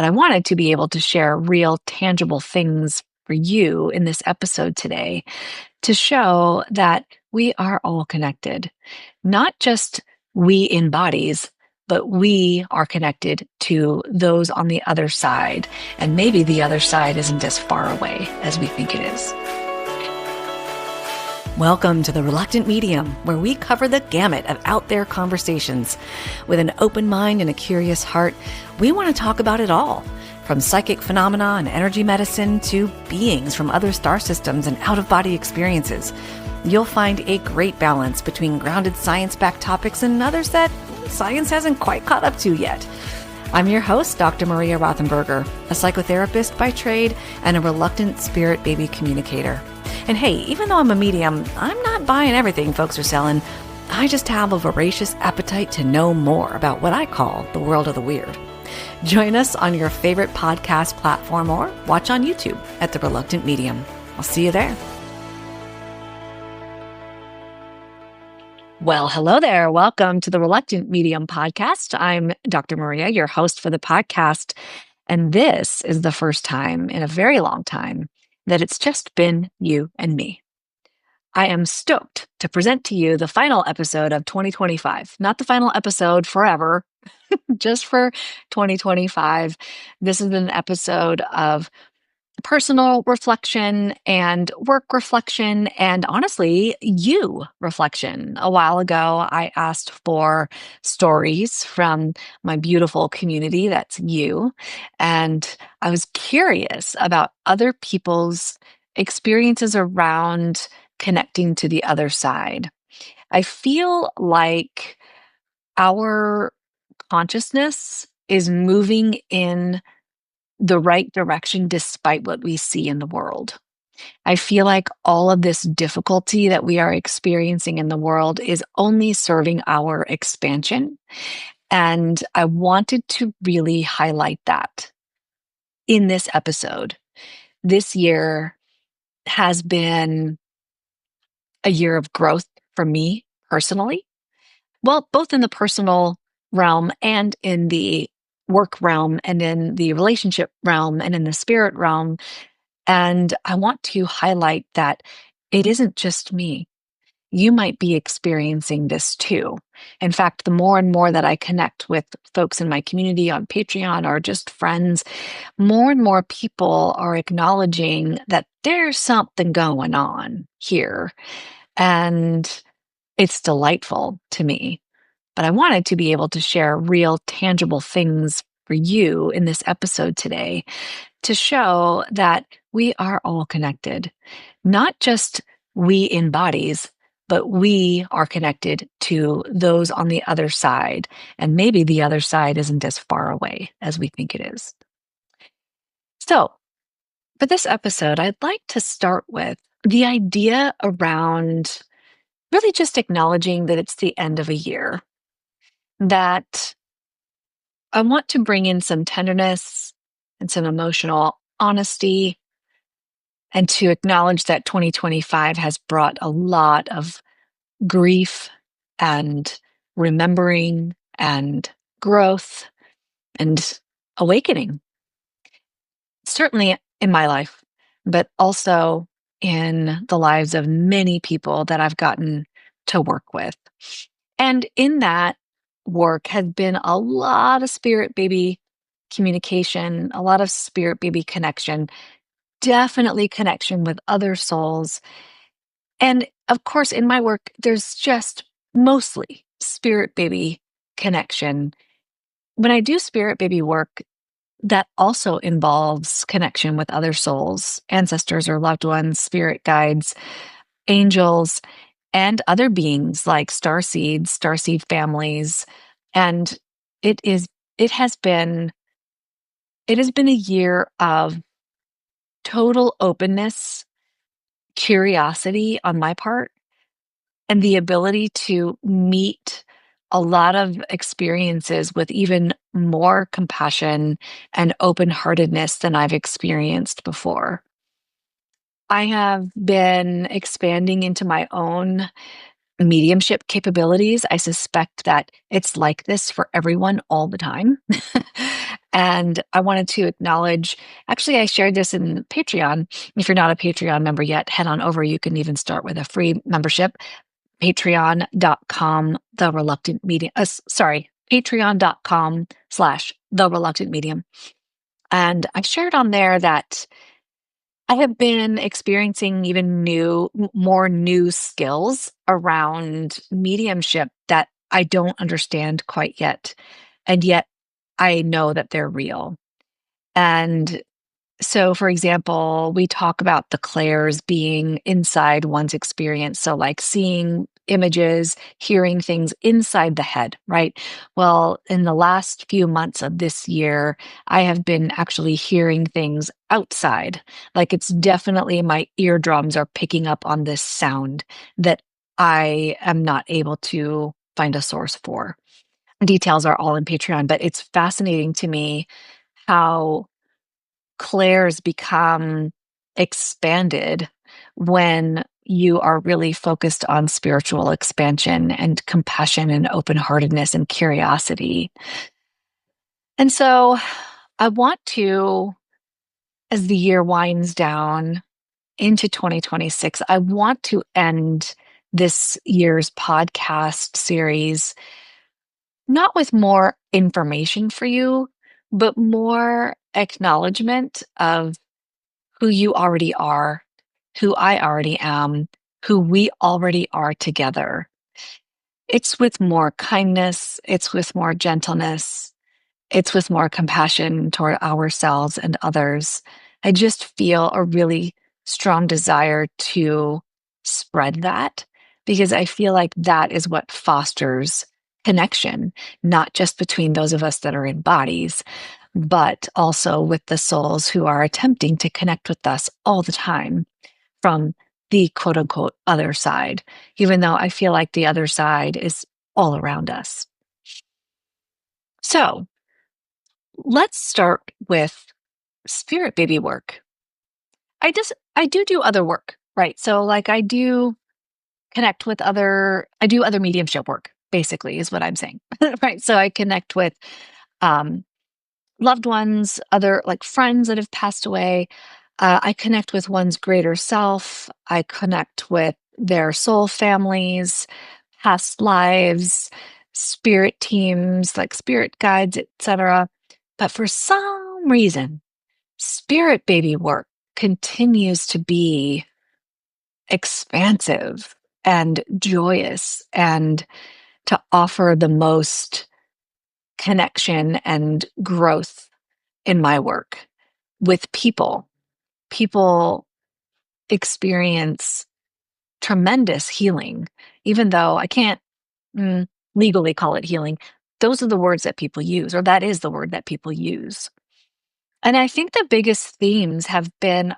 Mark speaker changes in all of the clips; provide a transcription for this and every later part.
Speaker 1: But I wanted to be able to share real, tangible things for you in this episode today to show that we are all connected, not just we in bodies, but we are connected to those on the other side. And maybe the other side isn't as far away as we think it is. Welcome to The Reluctant Medium, where we cover the gamut of out there conversations. With an open mind and a curious heart, we want to talk about it all, from psychic phenomena and energy medicine to beings from other star systems and out-of-body experiences. You'll find a great balance between grounded science-backed topics and others that science hasn't quite caught up to yet. I'm your host, Dr. Maria Rothenberger, a psychotherapist by trade and a reluctant spirit baby communicator. And hey, even though I'm a medium, I'm not buying everything folks are selling. I just have a voracious appetite to know more about what I call the world of the weird. Join us on your favorite podcast platform or watch on YouTube at The Reluctant Medium. I'll see you there. Well, hello there. Welcome to the Reluctant Medium podcast. I'm Dr. Maria, your host for the podcast. And this is the first time in a very long time that it's just been you and me. I am stoked to present to you the final episode of 2025. Not the final episode forever, just for 2025. This is an episode of personal reflection and work reflection and honestly, you reflection. A while ago, I asked for stories from my beautiful community, that's you, and I was curious about other people's experiences around connecting to the other side. I feel like our consciousness is moving in the right direction despite what we see in the world. I feel like all of this difficulty that we are experiencing in the world is only serving our expansion. And I wanted to really highlight that in this episode. This year has been a year of growth for me personally. Well, both in the personal realm and in the work realm and in the relationship realm and in the spirit realm. And I want to highlight that it isn't just me. You might be experiencing this too. In fact, the more and more that I connect with folks in my community on Patreon or just friends, more and more people are acknowledging that there's something going on here. And it's delightful to me. But I wanted to be able to share real, tangible things for you in this episode today to show that we are all connected, not just we in bodies, but we are connected to those on the other side. And maybe the other side isn't as far away as we think it is. So, for this episode, I'd like to start with the idea around really just acknowledging that it's the end of a year. That I want to bring in some tenderness and some emotional honesty and to acknowledge that 2025 has brought a lot of grief and remembering and growth and awakening. Certainly in my life, but also in the lives of many people that I've gotten to work with. And in that work has been a lot of spirit baby communication, a lot of spirit baby connection, definitely connection with other souls. And of course, in my work, there's just mostly spirit baby connection. When I do spirit baby work, that also involves connection with other souls, ancestors or loved ones, spirit guides, angels, and other beings like starseed families. And it has been a year of total openness, curiosity on my part, and the ability to meet a lot of experiences with even more compassion and open-heartedness than I've experienced before. I have been expanding into my own mediumship capabilities. I suspect that it's like this for everyone all the time. And I wanted to acknowledge, actually, I shared this in Patreon. If you're not a Patreon member yet, head on over. You can even start with a free membership. Patreon.com, the reluctant medium. Patreon.com/the reluctant medium. And I shared on there that I have been experiencing even more new skills around mediumship that I don't understand quite yet. And yet I know that they're real. And so, for example, we talk about the clairs being inside one's experience. So, like seeing images, hearing things inside the head, right? Well, in the last few months of this year, I have been actually hearing things outside. Like it's definitely my eardrums are picking up on this sound that I am not able to find a source for. Details are all in Patreon, but it's fascinating to me how clairs become expanded when you are really focused on spiritual expansion and compassion and open heartedness and curiosity. And so I want to, as the year winds down into 2026, I want to end this year's podcast series not with more information for you, but more acknowledgement of who you already are, who I already am, who we already are together. It's with more kindness, it's with more gentleness, it's with more compassion toward ourselves and others. I just feel a really strong desire to spread that because I feel like that is what fosters connection, not just between those of us that are in bodies, but also with the souls who are attempting to connect with us all the time from the quote unquote other side, even though I feel like the other side is all around us. So let's start with spirit baby work. I do other work, right? So like I do connect with I do other mediumship work, basically, is what I'm saying. Right. So I connect with um loved ones, other like friends that have passed away. I connect with one's greater self. I connect with their soul families, past lives, spirit teams, like spirit guides, etc. But for some reason, spirit baby work continues to be expansive and joyous and to offer the most connection and growth in my work with people. People experience tremendous healing, even though I can't mm, legally call it healing. Those are the words that people use, or that is the word that people use. And I think the biggest themes have been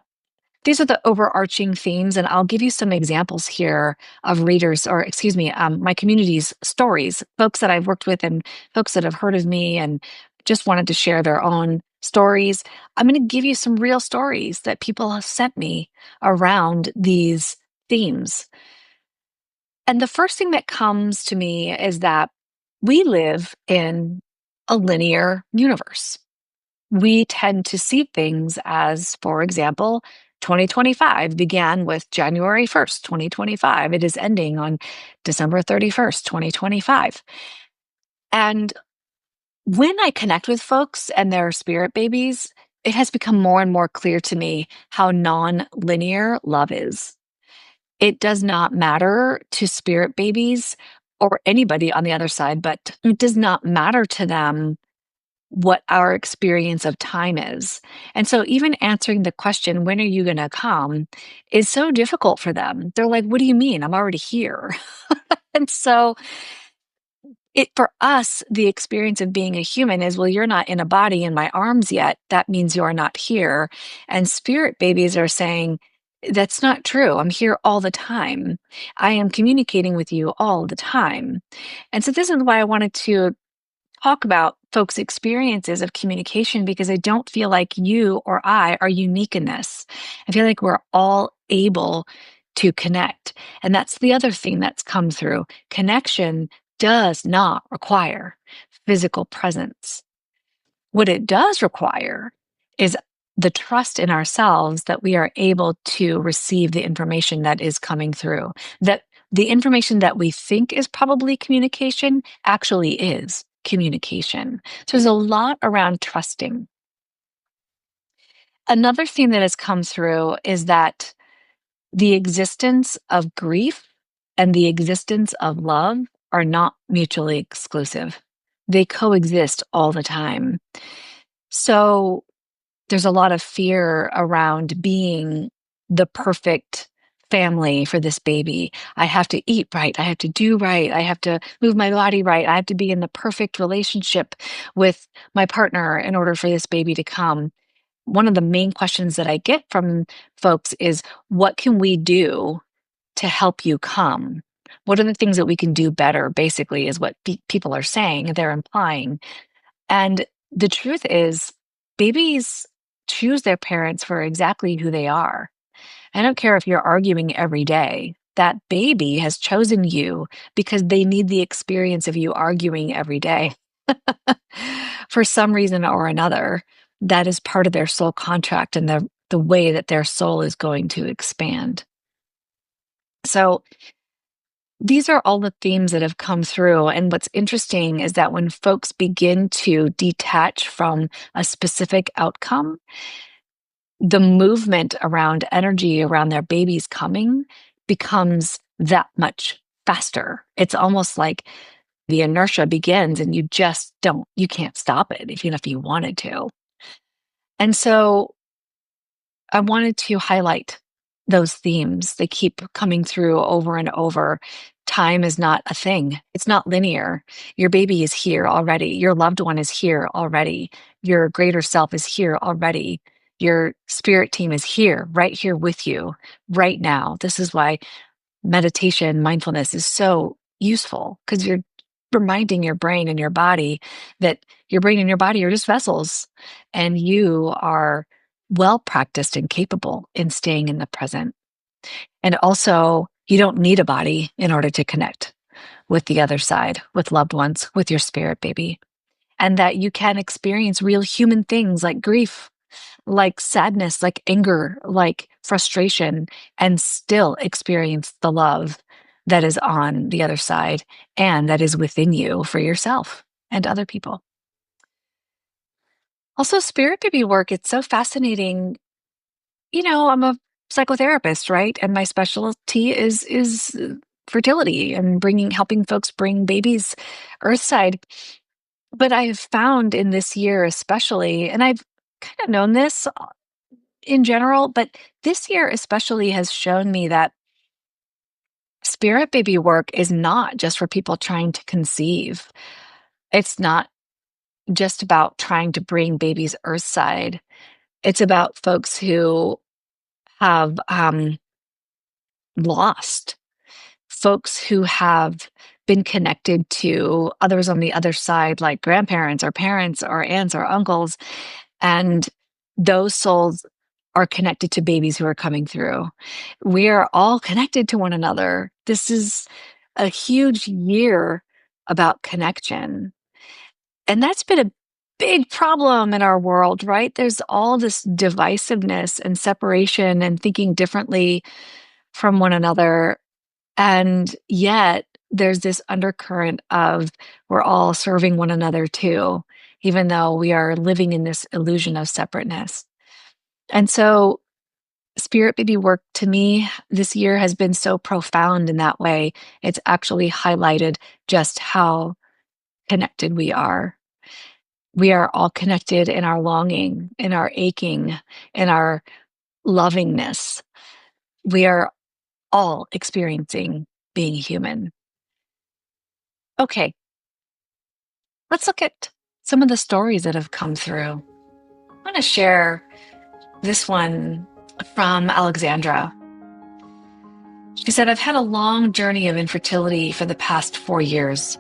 Speaker 1: these are the overarching themes, and I'll give you some examples here of readers, or excuse me, my community's stories, folks that I've worked with and folks that have heard of me and just wanted to share their own stories. I'm going to give you some real stories that people have sent me around these themes. And the first thing that comes to me is that we live in a linear universe. We tend to see things as, for example, 2025 began with January 1st, 2025. It is ending on December 31st, 2025. And when I connect with folks and their spirit babies, it has become more and more clear to me how non-linear love is. It does not matter to spirit babies or anybody on the other side, but it does not matter to them what our experience of time is. And so even answering the question, when are you going to come, is so difficult for them. They're like, what do you mean? I'm already here. And so it for us, the experience of being a human is, well, you're not in a body in my arms yet. That means you're not here. And spirit babies are saying, that's not true. I'm here all the time. I am communicating with you all the time. And so this is why I wanted to talk about folks' experiences of communication because I don't feel like you or I are unique in this. I feel like we're all able to connect. And that's the other thing that's come through. Connection does not require physical presence. What it does require is the trust in ourselves that we are able to receive the information that is coming through, that the information that we think is probably communication actually is communication. So there's a lot around trusting. Another theme that has come through is that the existence of grief and the existence of love are not mutually exclusive. They coexist all the time. So there's a lot of fear around being the perfect family for this baby. I have to eat right. I have to do right. I have to move my body right. I have to be in the perfect relationship with my partner in order for this baby to come. One of the main questions that I get from folks is, what can we do to help you come? What are the things that we can do better? Basically, is what people are saying, they're implying. And the truth is, babies choose their parents for exactly who they are. I don't care if you're arguing every day. That baby has chosen you because they need the experience of you arguing every day. For some reason or another, that is part of their soul contract and the way that their soul is going to expand. So these are all the themes that have come through. And what's interesting is that when folks begin to detach from a specific outcome, the movement around energy around their babies coming becomes that much faster. It's almost like the inertia begins and you can't stop it, even if you wanted to. And so I wanted to highlight those themes. They keep coming through over and over. Time is not a thing. It's not linear. Your baby is here already. Your loved one is here already. Your greater self is here already. Your spirit team is here, right here with you right now. This is why meditation, mindfulness is so useful, because you're reminding your brain and your body that your brain and your body are just vessels, and you are well practiced and capable in staying in the present. And also, you don't need a body in order to connect with the other side, with loved ones, with your spirit baby. And that you can experience real human things like grief, like sadness, like anger, like frustration, and still experience the love that is on the other side and that is within you for yourself and other people. Also, spirit baby work, it's so fascinating. I'm a psychotherapist, right? And my specialty is fertility and helping folks bring babies earthside. But I've found in this year especially, and I've kind of known this in general, but this year especially has shown me that spirit baby work is not just for people trying to conceive. It's not just about trying to bring babies earthside. It's about folks who have lost, folks who have been connected to others on the other side, like grandparents or parents or aunts or uncles. And those souls are connected to babies who are coming through. We are all connected to one another. This is a huge year about connection. And that's been a big problem in our world, right? There's all this divisiveness and separation and thinking differently from one another. And yet there's this undercurrent of we're all serving one another too, even though we are living in this illusion of separateness. And so spirit baby work to me this year has been so profound in that way. It's actually highlighted just how connected we are. We are all connected in our longing, in our aching, in our lovingness. We are all experiencing being human. Okay, let's look at some of the stories that have come through. I want to share this one from Alexandra. She said, I've had a long journey of infertility for the past 4 years,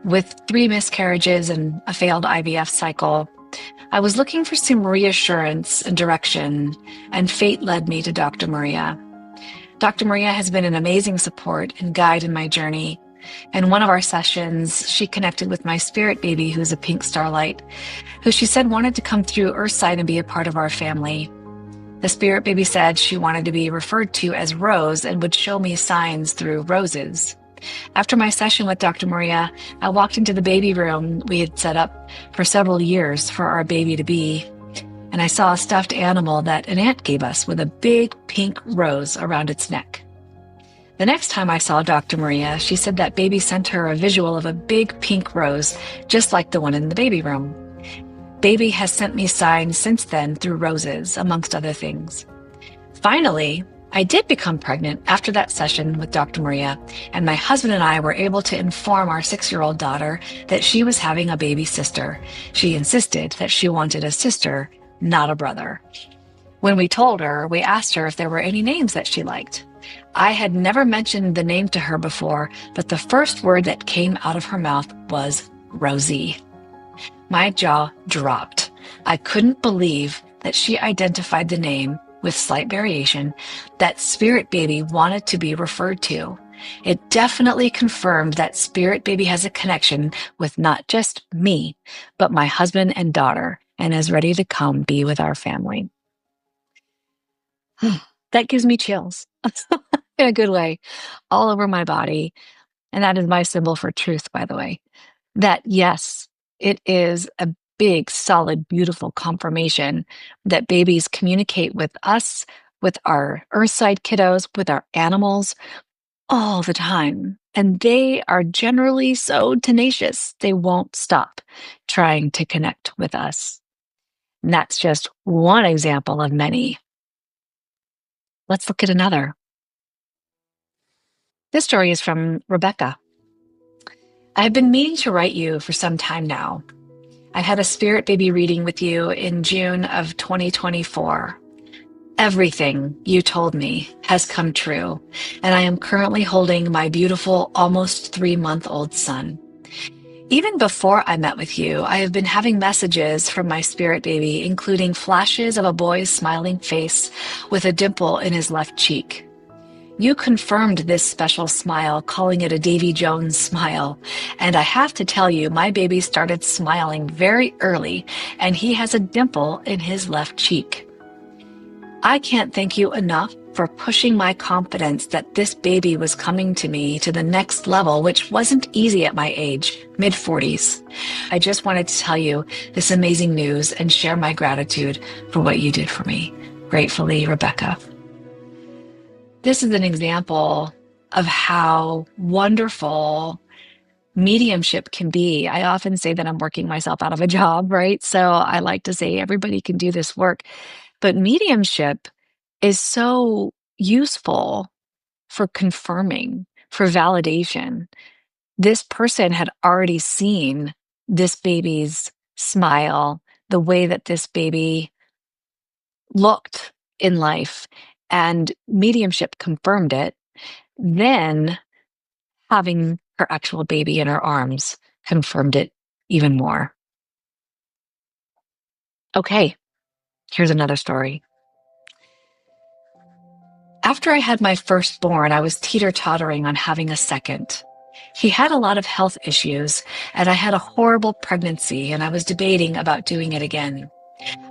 Speaker 1: with 3 miscarriages and a failed IVF cycle. I was looking for some reassurance and direction, and fate led me to Dr. Maria. Dr. Maria has been an amazing support and guide in my journey. In one of our sessions, she connected with my spirit baby, who's a pink starlight, who she said wanted to come through Earthside and be a part of our family. The spirit baby said she wanted to be referred to as Rose and would show me signs through roses. After my session with Dr. Maria, I walked into the baby room we had set up for several years for our baby to be, and I saw a stuffed animal that an aunt gave us with a big pink rose around its neck. The next time I saw Dr. Maria, she said that baby sent her a visual of a big pink rose, just like the one in the baby room. Baby has sent me signs since then through roses, amongst other things. Finally, I did become pregnant after that session with Dr. Maria, and my husband and I were able to inform our 6-year-old daughter that she was having a baby sister. She insisted that she wanted a sister, not a brother. When we told her, we asked her if there were any names that she liked. I had never mentioned the name to her before, but the first word that came out of her mouth was Rosie. My jaw dropped. I couldn't believe that she identified the name, with slight variation, that Spirit Baby wanted to be referred to. It definitely confirmed that Spirit Baby has a connection with not just me, but my husband and daughter, and is ready to come be with our family. That gives me chills in a good way all over my body. And that is my symbol for truth, by the way. That yes, it is a big, solid, beautiful confirmation that babies communicate with us, with our Earthside kiddos, with our animals all the time. And they are generally so tenacious, they won't stop trying to connect with us. And that's just one example of many. Let's look at another. This story is from Rebecca. I have been meaning to write you for some time now. I had a spirit baby reading with you in June of 2024. Everything you told me has come true, and I am currently holding my beautiful, almost 3-month-old son. Even before I met with you, I have been having messages from my spirit baby, including flashes of a boy's smiling face with a dimple in his left cheek. You confirmed this special smile, calling it a Davy Jones smile. And I have to tell you, my baby started smiling very early, and he has a dimple in his left cheek. I can't thank you enough for pushing my confidence that this baby was coming to me to the next level, which wasn't easy at my age, mid-40s. I just wanted to tell you this amazing news and share my gratitude for what you did for me. Gratefully, Rebecca. This is an example of how wonderful mediumship can be. I often say that I'm working myself out of a job, right? So I like to say everybody can do this work. But mediumship is so useful for confirming, for validation. This person had already seen this baby's smile, the way that this baby looked in life, and mediumship confirmed it. Then having her actual baby in her arms confirmed it even more. Okay, here's another story. After I had my firstborn, I was teeter-tottering on having a second. He had a lot of health issues, and I had a horrible pregnancy, and I was debating about doing it again.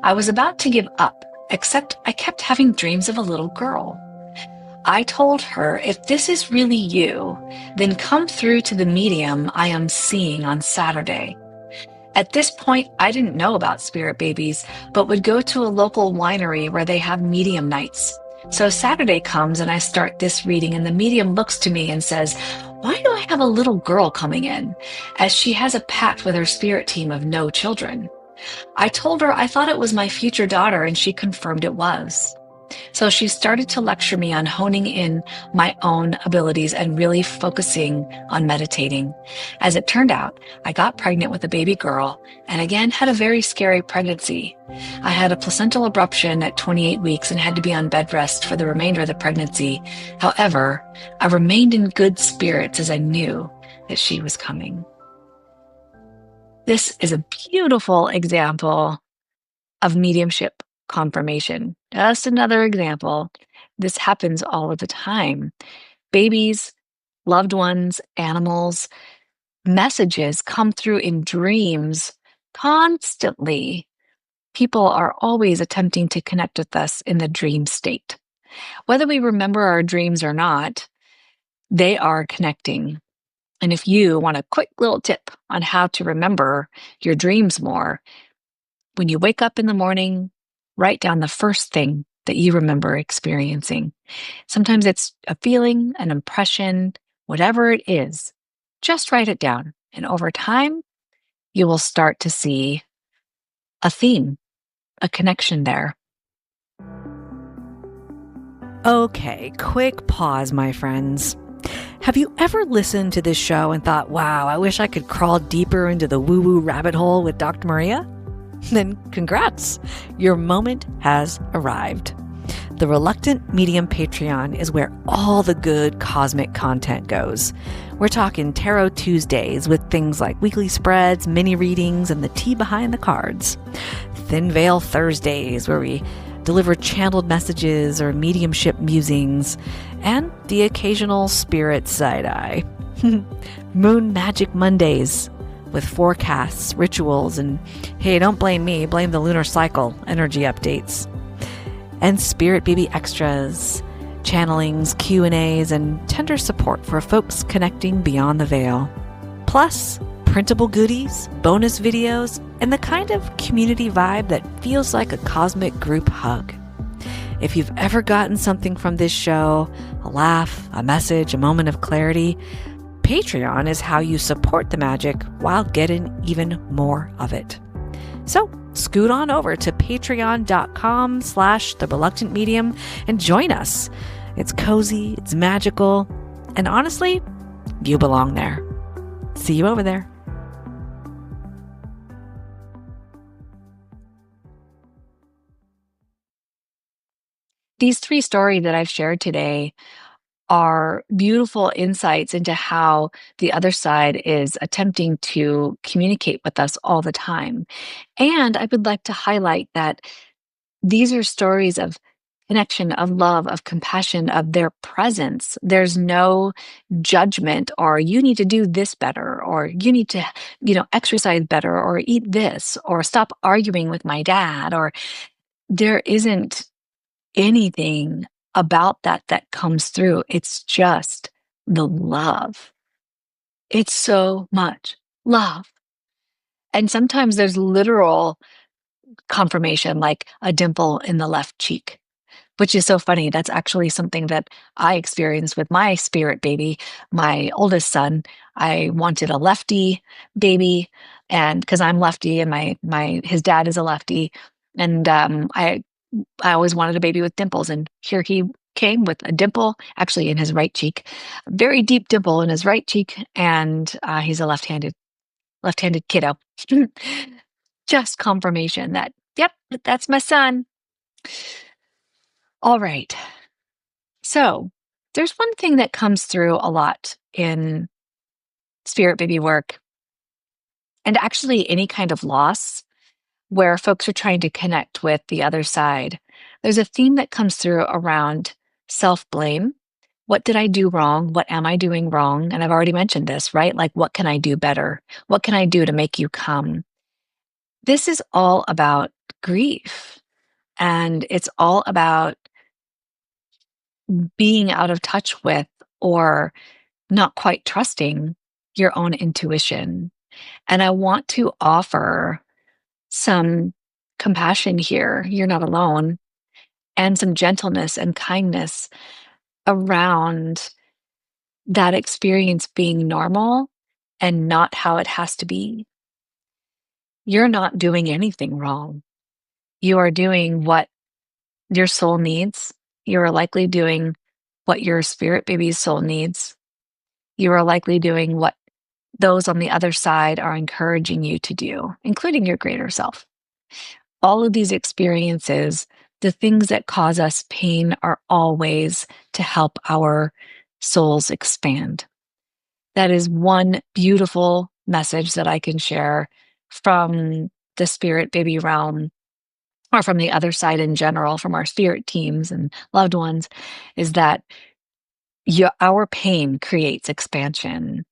Speaker 1: I was about to give up, except I kept having dreams of a little girl. I told her, if this is really you, then come through to the medium I am seeing on Saturday. At this point, I didn't know about spirit babies, but would go to a local winery where they have medium nights. So Saturday comes and I start this reading, and the medium looks to me and says, "Why do I have a little girl coming in?" As she has a pact with her spirit team of no children. I told her I thought it was my future daughter, and she confirmed it was. So she started to lecture me on honing in my own abilities and really focusing on meditating. As it turned out, I got pregnant with a baby girl and again had a very scary pregnancy. I had a placental abruption at 28 weeks and had to be on bed rest for the remainder of the pregnancy. However, I remained in good spirits as I knew that she was coming. This is a beautiful example of mediumship confirmation. Just another example. This happens all of the time. Babies loved ones, animals, messages come through in dreams constantly. People are always attempting to connect with us in the dream state. Whether we remember our dreams or not, they are connecting. And if you want a quick little tip on how to remember your dreams more, when you wake up in the morning, write down the first thing that you remember experiencing. Sometimes it's a feeling, an impression, whatever it is, just write it down. And over time, you will start to see a theme, a connection there.
Speaker 2: Okay, quick pause, my friends. Have you ever listened to this show and thought, wow, I wish I could crawl deeper into the woo-woo rabbit hole with Dr. Maria? Then congrats, your moment has arrived. The Reluctant Medium Patreon is where all the good cosmic content goes. We're talking Tarot Tuesdays with things like weekly spreads, mini readings, and the tea behind the cards. Thin Veil Thursdays, where we deliver channeled messages or mediumship musings, and the occasional spirit side-eye. Moon Magic Mondays, with forecasts, rituals, and hey, don't blame me, blame the lunar cycle energy updates. And Spirit Baby Extras, channelings, Q&As, and tender support for folks connecting beyond the veil. Plus, printable goodies, bonus videos, and the kind of community vibe that feels like a cosmic group hug. If you've ever gotten something from this show, a laugh, a message, a moment of clarity, Patreon is how you support the magic while getting even more of it. So scoot on over to patreon.com/thereluctantmedium and join us. It's cozy, it's magical, and honestly, you belong there. See you over there.
Speaker 1: These 3 stories that I've shared today are beautiful insights into how the other side is attempting to communicate with us all the time. And I would like to highlight that these are stories of connection, of love, of compassion, of their presence. There's no judgment or you need to do this better or you need to, exercise better or eat this or stop arguing with my dad or there isn't anything about that comes through. It's just the love. It's so much love. And sometimes there's literal confirmation, like a dimple in the left cheek, which is so funny. That's actually something that I experienced with my spirit baby, my oldest son. I wanted a lefty baby, and because I'm lefty and his dad is a lefty, and I always wanted a baby with dimples, and here he came with a dimple, actually in his right cheek, a very deep dimple in his right cheek, and he's a left-handed kiddo. Just confirmation that, yep, that's my son. All right. So there's one thing that comes through a lot in spirit baby work, and actually any kind of loss where folks are trying to connect with the other side. There's a theme that comes through around self-blame. What did I do wrong? What am I doing wrong? And I've already mentioned this, right? Like, what can I do better? What can I do to make you come? This is all about grief. And it's all about being out of touch with or not quite trusting your own intuition. And I want to offer some compassion here. You're not alone. And some gentleness and kindness around that experience being normal and not how it has to be. You're not doing anything wrong. You are doing what your soul needs. You are likely doing what your spirit baby's soul needs. You are likely doing what those on the other side are encouraging you to do, including your greater self. All of these experiences, the things that cause us pain, are always to help our souls expand. That is one beautiful message that I can share from the spirit baby realm, or from the other side in general, from our spirit teams and loved ones, is that Our pain creates expansion.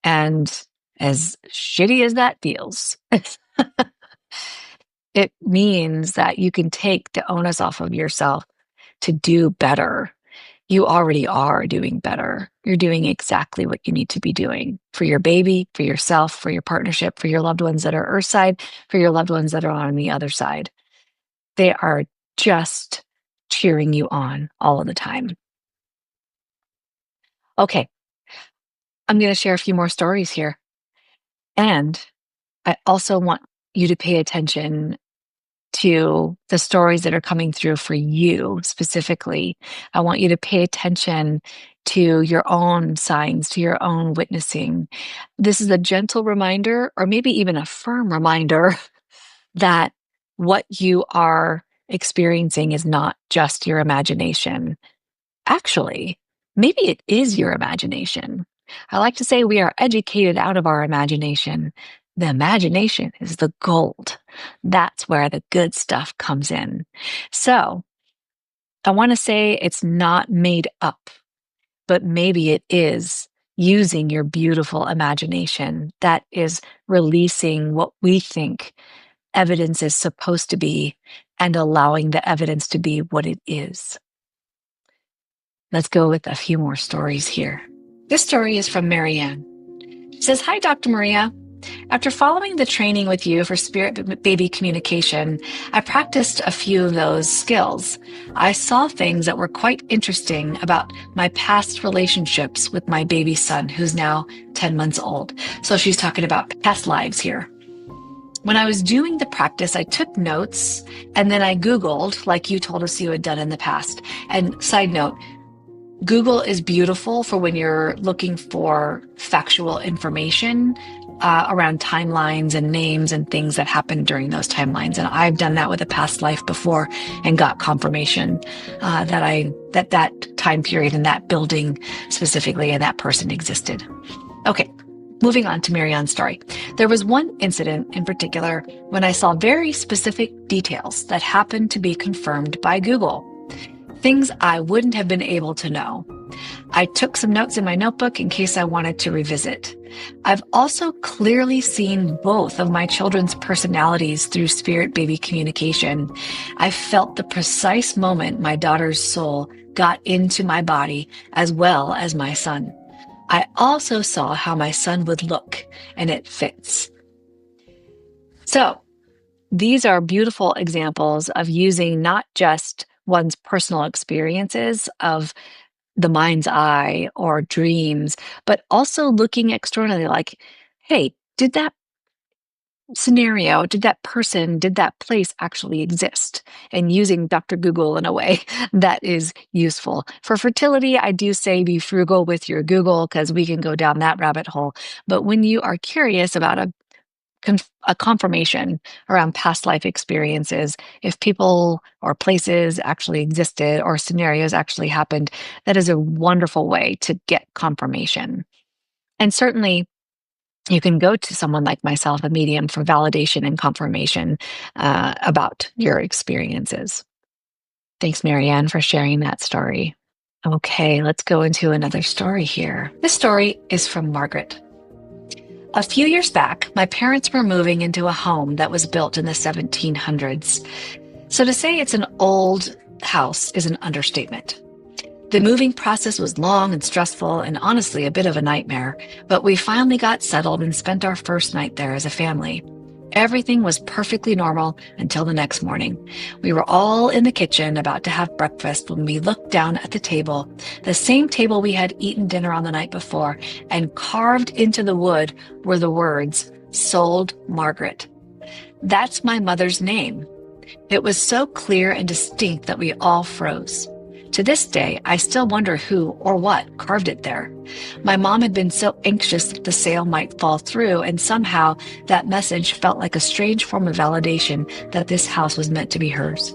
Speaker 1: And as shitty as that feels, it means that you can take the onus off of yourself to do better. You already are doing better. You're doing exactly what you need to be doing for your baby, for yourself, for your partnership, for your loved ones that are earthside, for your loved ones that are on the other side. They are just cheering you on all of the time. Okay, I'm going to share a few more stories here. And I also want you to pay attention to the stories that are coming through for you specifically. I want you to pay attention to your own signs, to your own witnessing. This is a gentle reminder, or maybe even a firm reminder, that what you are experiencing is not just your imagination. Actually, maybe it is your imagination. I like to say we are educated out of our imagination. The imagination is the gold. That's where the good stuff comes in. So I want to say it's not made up, but maybe it is using your beautiful imagination that is releasing what we think evidence is supposed to be and allowing the evidence to be what it is. Let's go with a few more stories here. This story is from Marianne. She says, "Hi, Dr. Maria. After following the training with you for spirit baby communication, I practiced a few of those skills. I saw things that were quite interesting about my past relationships with my baby son, who's now 10 months old." So she's talking about past lives here. "When I was doing the practice, I took notes and then I Googled, like you told us you had done in the past. And side note, Google is beautiful for when you're looking for factual information around timelines and names and things that happened during those timelines. And I've done that with a past life before and got confirmation that time period and that building specifically and that person existed. Okay. Moving on to Marianne's story. There was one incident in particular when I saw very specific details that happened to be confirmed by Google. Things I wouldn't have been able to know. I took some notes in my notebook in case I wanted to revisit. I've also clearly seen both of my children's personalities through spirit baby communication. I felt the precise moment my daughter's soul got into my body as well as my son. I also saw how my son would look, and it fits." So these are beautiful examples of using not just one's personal experiences of the mind's eye or dreams, but also looking externally like, hey, did that scenario, did that person, did that place actually exist? And using Dr. Google in a way that is useful. For fertility, I do say be frugal with your Google because we can go down that rabbit hole. But when you are curious about a confirmation around past life experiences, if people or places actually existed or scenarios actually happened, that is a wonderful way to get confirmation. And certainly, you can go to someone like myself, a medium, for validation and confirmation about your experiences. Thanks, Marianne, for sharing that story. Okay, let's go into another story here. This story is from Margaret. "A few years back, my parents were moving into a home that was built in the 1700s. So to say it's an old house is an understatement. The moving process was long and stressful and honestly a bit of a nightmare, but we finally got settled and spent our first night there as a family. Everything was perfectly normal until the next morning. We were all in the kitchen about to have breakfast when we looked down at the table, the same table we had eaten dinner on the night before, and carved into the wood were the words, 'Sold Margaret.' That's my mother's name. It was so clear and distinct that we all froze. To this day, I still wonder who or what carved it there. My mom had been so anxious that the sale might fall through, and somehow that message felt like a strange form of validation that this house was meant to be hers.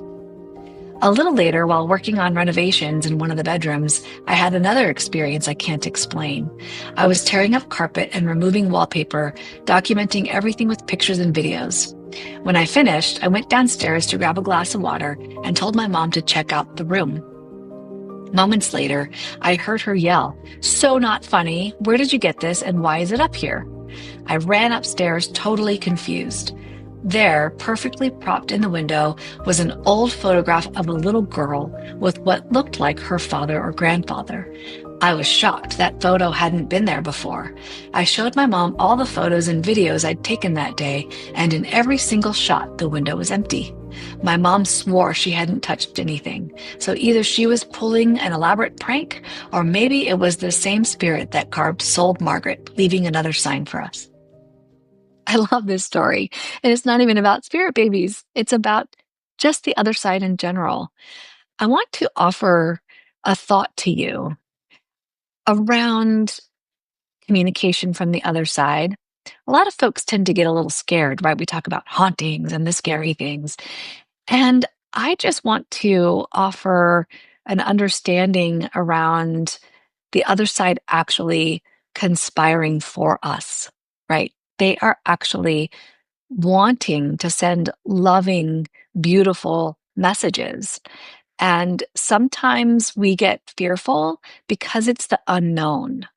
Speaker 1: A little later, while working on renovations in one of the bedrooms, I had another experience I can't explain. I was tearing up carpet and removing wallpaper, documenting everything with pictures and videos. When I finished, I went downstairs to grab a glass of water and told my mom to check out the room. Moments later, I heard her yell, "So not funny! Where did you get this and why is it up here?" I ran upstairs, totally confused. There, perfectly propped in the window, was an old photograph of a little girl with what looked like her father or grandfather. I was shocked that photo hadn't been there before. I showed my mom all the photos and videos I'd taken that day, and in every single shot, the window was empty. My mom swore she hadn't touched anything, so either she was pulling an elaborate prank, or maybe it was the same spirit that carved Sold Margaret, leaving another sign for us. I love this story, and it's not even about spirit babies. It's about just the other side in general. I want to offer a thought to you around communication from the other side. A lot of folks tend to get a little scared, right? We talk about hauntings and the scary things. And I just want to offer an understanding around the other side actually conspiring for us, right? They are actually wanting to send loving, beautiful messages. And sometimes we get fearful because it's the unknown.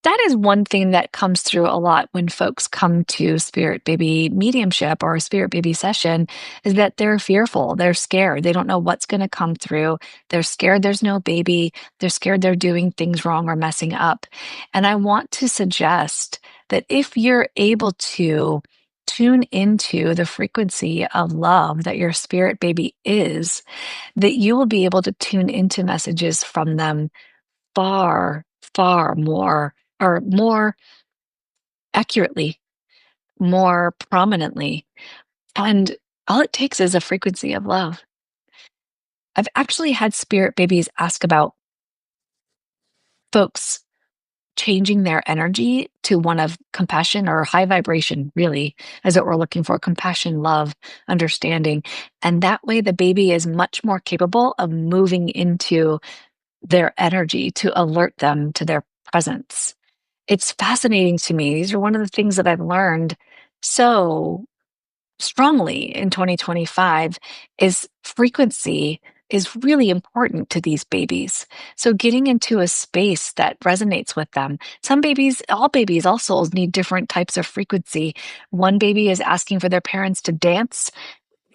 Speaker 1: That is one thing that comes through a lot when folks come to spirit baby mediumship or a spirit baby session is that they're fearful. They're scared. They don't know what's going to come through. They're scared there's no baby. They're scared they're doing things wrong or messing up. And I want to suggest that if you're able to tune into the frequency of love that your spirit baby is, that you will be able to tune into messages from them far, far more or more accurately, more prominently. And all it takes is a frequency of love. I've actually had spirit babies ask about folks changing their energy to one of compassion or high vibration, really, as it were looking for compassion, love, understanding. And that way, the baby is much more capable of moving into their energy to alert them to their presence. It's fascinating to me. These are one of the things that I've learned so strongly in 2025 is frequency is really important to these babies. So getting into a space that resonates with them. Some babies, all souls need different types of frequency. One baby is asking for their parents to dance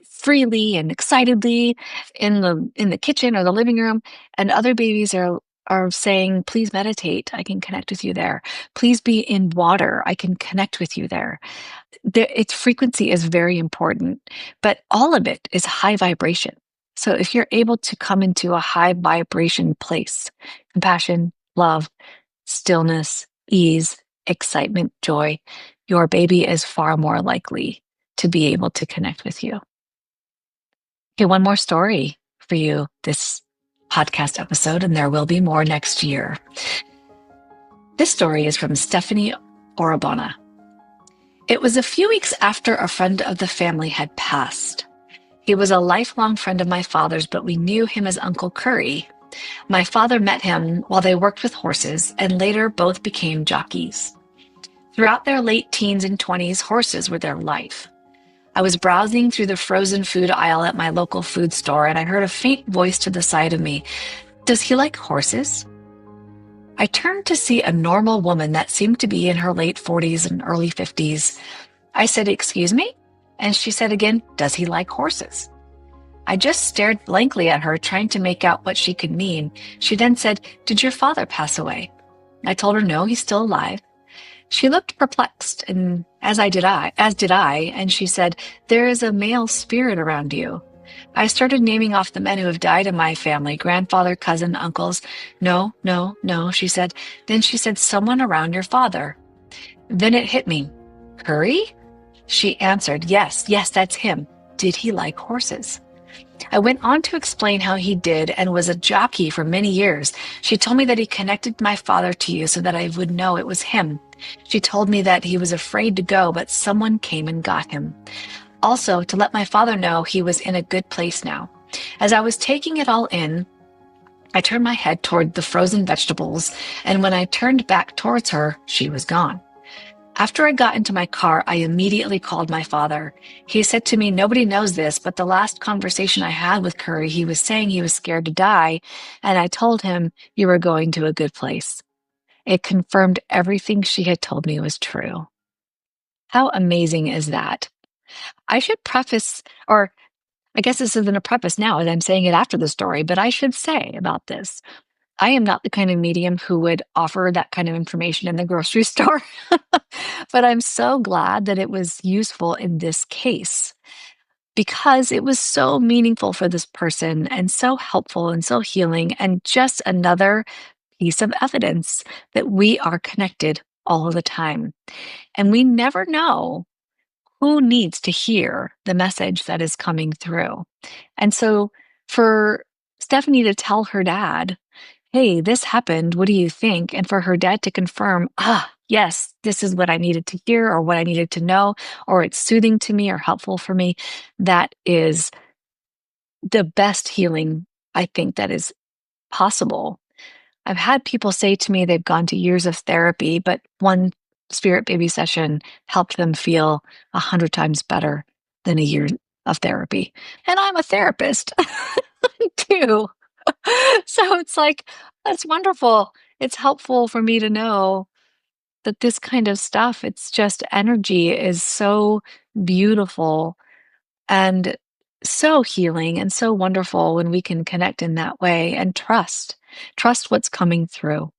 Speaker 1: freely and excitedly in the kitchen or the living room, and other babies are saying, please meditate, I can connect with you there. Please be in water, I can connect with you there. Its frequency is very important, but all of it is high vibration. So if you're able to come into a high vibration place, compassion, love, stillness, ease, excitement, joy, your baby is far more likely to be able to connect with you. Okay, one more story for you this podcast episode, and there will be more next year. This story is from Stephanie Orabona. It was a few weeks after a friend of the family had passed. He was a lifelong friend of my father's, but we knew him as Uncle Curry. My father met him while they worked with horses, and later both became jockeys. Throughout their late teens and 20s, horses were their life. I was browsing through the frozen food aisle at my local food store, and I heard a faint voice to the side of me. "Does he like horses?" I turned to see a normal woman that seemed to be in her late 40s and early 50s. I said, "Excuse me?" And she said again, "Does he like horses?" I just stared blankly at her, trying to make out what she could mean. She then said, "Did your father pass away?" I told her, "No, he's still alive." She looked perplexed, and as did I, and she said, "There is a male spirit around you." I started naming off the men who have died in my family, grandfather, cousin, uncles. "No, no, no," she said. Then she said, "Someone around your father." Then it hit me. "Curry?" She answered, yes, that's him. Did he like horses?" I went on to explain how he did and was a jockey for many years. She told me that he connected my father to you so that I would know it was him. She told me that he was afraid to go, but someone came and got him. Also, to let my father know he was in a good place now. As I was taking it all in, I turned my head toward the frozen vegetables, and when I turned back towards her, she was gone. After I got into my car, I immediately called my father. He said to me, "Nobody knows this, but the last conversation I had with Curry, he was saying he was scared to die, and I told him you were going to a good place." It confirmed everything she had told me was true. How amazing is that? I should preface, or I guess this isn't a preface now, and I'm saying it after the story, but I should say about this. I am not the kind of medium who would offer that kind of information in the grocery store, but I'm so glad that it was useful in this case because it was so meaningful for this person and so helpful and so healing, and just another piece of evidence that we are connected all the time. And we never know who needs to hear the message that is coming through. And so for Stephanie to tell her dad, "Hey, this happened. What do you think?" And for her dad to confirm, yes, this is what I needed to hear or what I needed to know, or it's soothing to me or helpful for me. That is the best healing I think that is possible. I've had people say to me they've gone to years of therapy, but one spirit baby session helped them feel 100 times better than a year of therapy. And I'm a therapist too. So it's like, that's wonderful. It's helpful for me to know that this kind of stuff, it's just energy is so beautiful and so healing and so wonderful when we can connect in that way and trust what's coming through.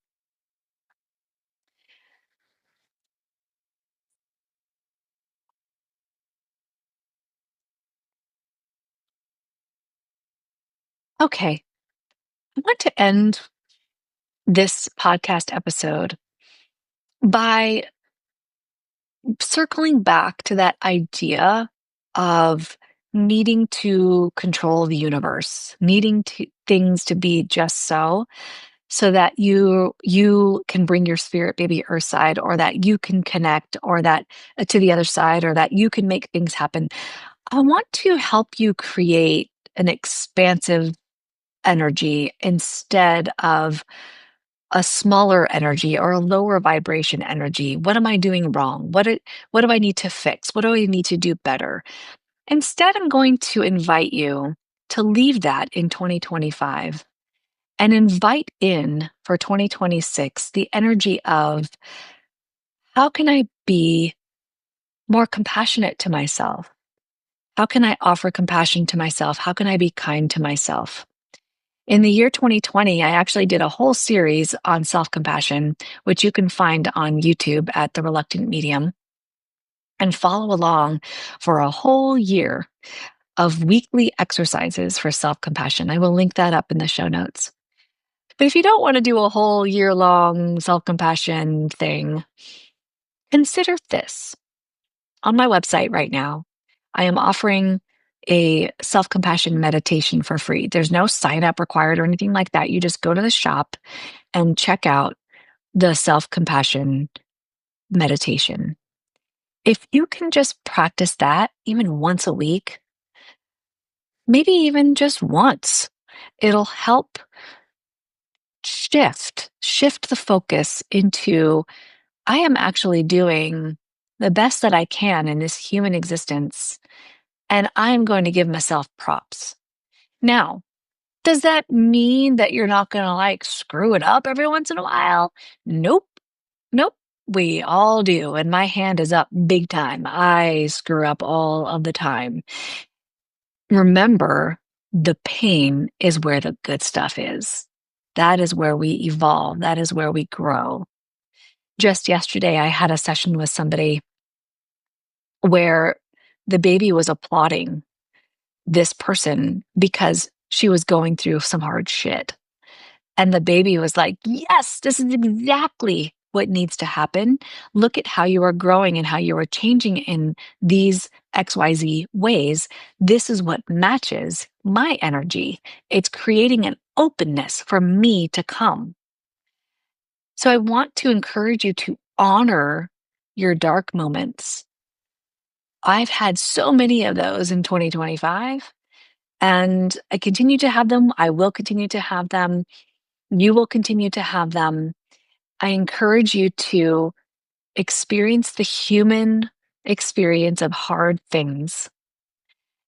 Speaker 1: Okay, I want to end this podcast episode by circling back to that idea of needing to control the universe, needing things to be just so that you can bring your spirit baby earth side, or that you can connect, or that to the other side, or that you can make things happen. I want to help you create an expansive energy instead of a smaller energy or a lower vibration energy. What am I doing wrong? What do I need to fix? What do I need to do better? Instead, I'm going to invite you to leave that in 2025 and invite in for 2026 the energy of, how can I be more compassionate to myself? How can I offer compassion to myself? How can I be kind to myself? In the year 2020, I actually did a whole series on self compassion, which you can find on YouTube at The Reluctant Medium, and follow along for a whole year of weekly exercises for self compassion. I will link that up in the show notes. But if you don't want to do a whole year long self compassion thing, consider this. On my website right now, I am offering a self compassion meditation for free. There's no sign up required or anything like that. You just go to the shop and check out the self compassion meditation. If you can just practice that even once a week, maybe even just once, it'll help shift the focus into, I am actually doing the best that I can in this human existence, and I'm going to give myself props. Now, does that mean that you're not going to like screw it up every once in a while? Nope. Nope. We all do. And my hand is up big time. I screw up all of the time. Remember, the pain is where the good stuff is. That is where we evolve. That is where we grow. Just yesterday, I had a session with somebody where the baby was applauding this person because she was going through some hard shit. And the baby was like, "Yes, this is exactly what needs to happen. Look at how you are growing and how you are changing in these XYZ ways. This is what matches my energy. It's creating an openness for me to come." So I want to encourage you to honor your dark moments. I've had so many of those in 2025, and I continue to have them. I will continue to have them. You will continue to have them. I encourage you to experience the human experience of hard things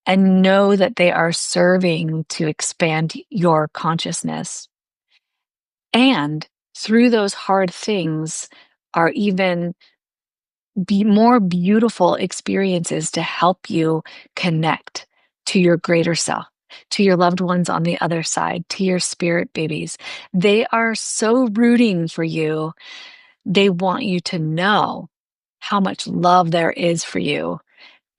Speaker 1: and know that they are serving to expand your consciousness. And through those hard things are even be more beautiful experiences to help you connect to your greater self, to your loved ones on the other side, to your spirit babies. They are so rooting for you. They want you to know how much love there is for you.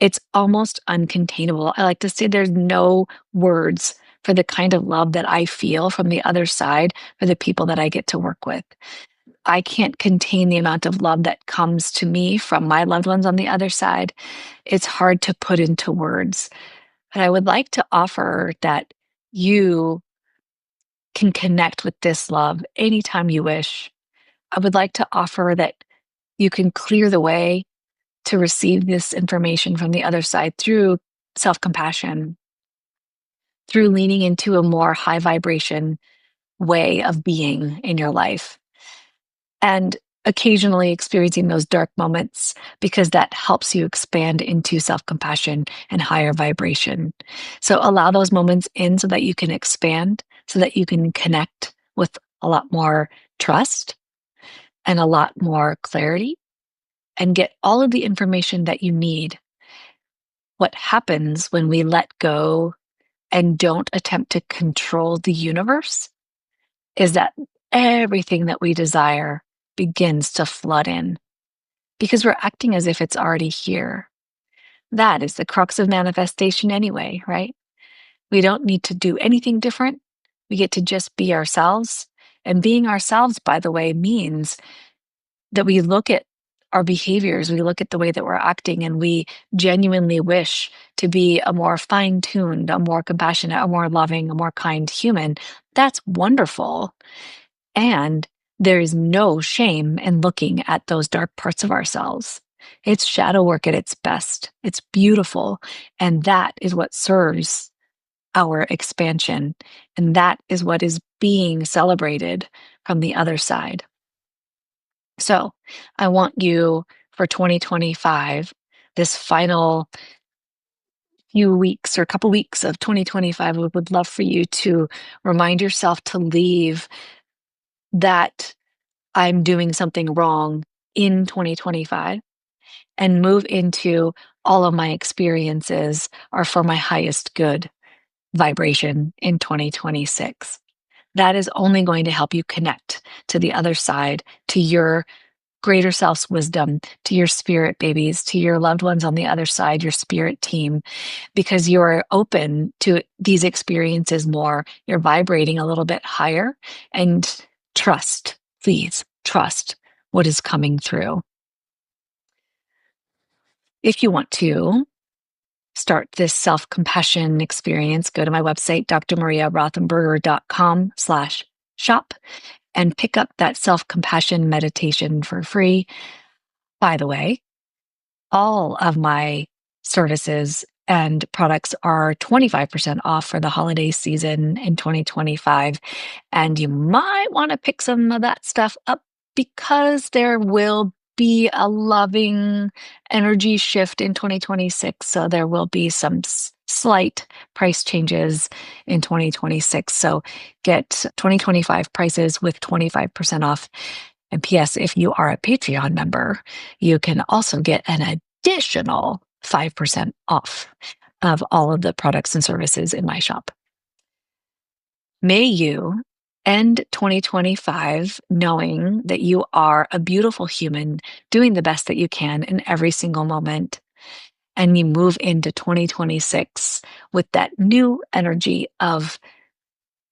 Speaker 1: It's almost uncontainable. I like to say there's no words for the kind of love that I feel from the other side for the people that I get to work with. I can't contain the amount of love that comes to me from my loved ones on the other side. It's hard to put into words. But I would like to offer that you can connect with this love anytime you wish. I would like to offer that you can clear the way to receive this information from the other side through self compassion, through leaning into a more high vibration way of being in your life, and occasionally experiencing those dark moments because that helps you expand into self compassion and higher vibration. So allow those moments in so that you can expand, so that you can connect with a lot more trust and a lot more clarity and get all of the information that you need. What happens when we let go and don't attempt to control the universe is that everything that we desire begins to flood in because we're acting as if it's already here. That is the crux of manifestation, anyway, right? We don't need to do anything different. We get to just be ourselves. And being ourselves, by the way, means that we look at our behaviors, we look at the way that we're acting, and we genuinely wish to be a more fine tuned, a more compassionate, a more loving, a more kind human. That's wonderful. And there is no shame in looking at those dark parts of ourselves. It's shadow work at its best. It's beautiful. And that is what serves our expansion. And that is what is being celebrated from the other side. So I want you for 2025, this final few weeks or couple weeks of 2025, I would love for you to remind yourself to leave that I'm doing something wrong in 2025 and move into all of my experiences are for my highest good vibration in 2026. That is only going to help you connect to the other side, to your greater self's wisdom, to your spirit babies, to your loved ones on the other side, your spirit team, because you're open to these experiences more. You're vibrating a little bit higher, and trust, please trust what is coming through. If you want to start this self-compassion experience, go to my website, drmariarothenberger.com/shop, and pick up that self-compassion meditation for free. By the way, all of my services and products are 25% off for the holiday season in 2025. And you might want to pick some of that stuff up because there will be a loving energy shift in 2026. So there will be some slight price changes in 2026. So get 2025 prices with 25% off. And P.S., if you are a Patreon member, you can also get an additional 5% off of all of the products and services in my shop. May you end 2025 knowing that you are a beautiful human doing the best that you can in every single moment. And you move into 2026 with that new energy of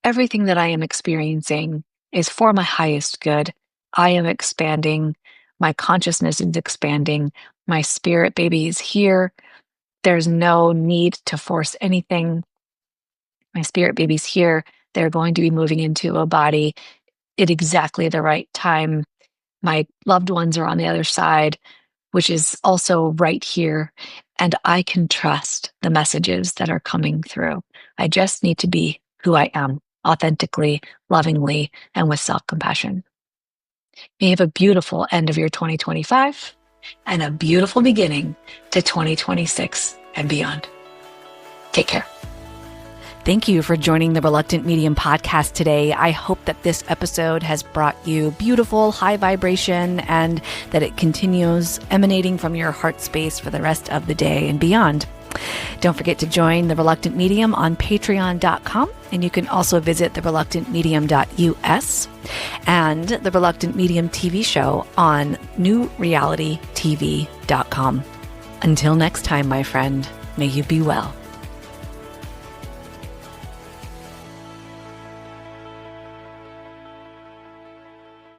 Speaker 1: everything that I am experiencing is for my highest good. I am expanding. My consciousness is expanding. My spirit baby is here. There's no need to force anything. My spirit baby's here. They're going to be moving into a body at exactly the right time. My loved ones are on the other side, which is also right here. And I can trust the messages that are coming through. I just need to be who I am, authentically, lovingly, and with self compassion. May you have a beautiful end of your 2025 and a beautiful beginning to 2026 and beyond. Take care.
Speaker 2: Thank you for joining the Reluctant Medium podcast today. I hope that this episode has brought you beautiful, high vibration and that it continues emanating from your heart space for the rest of the day and beyond. Don't forget to join The Reluctant Medium on patreon.com, and you can also visit thereluctantmedium.us and the Reluctant Medium TV show on newrealitytv.com. Until next time, my friend, may you be well.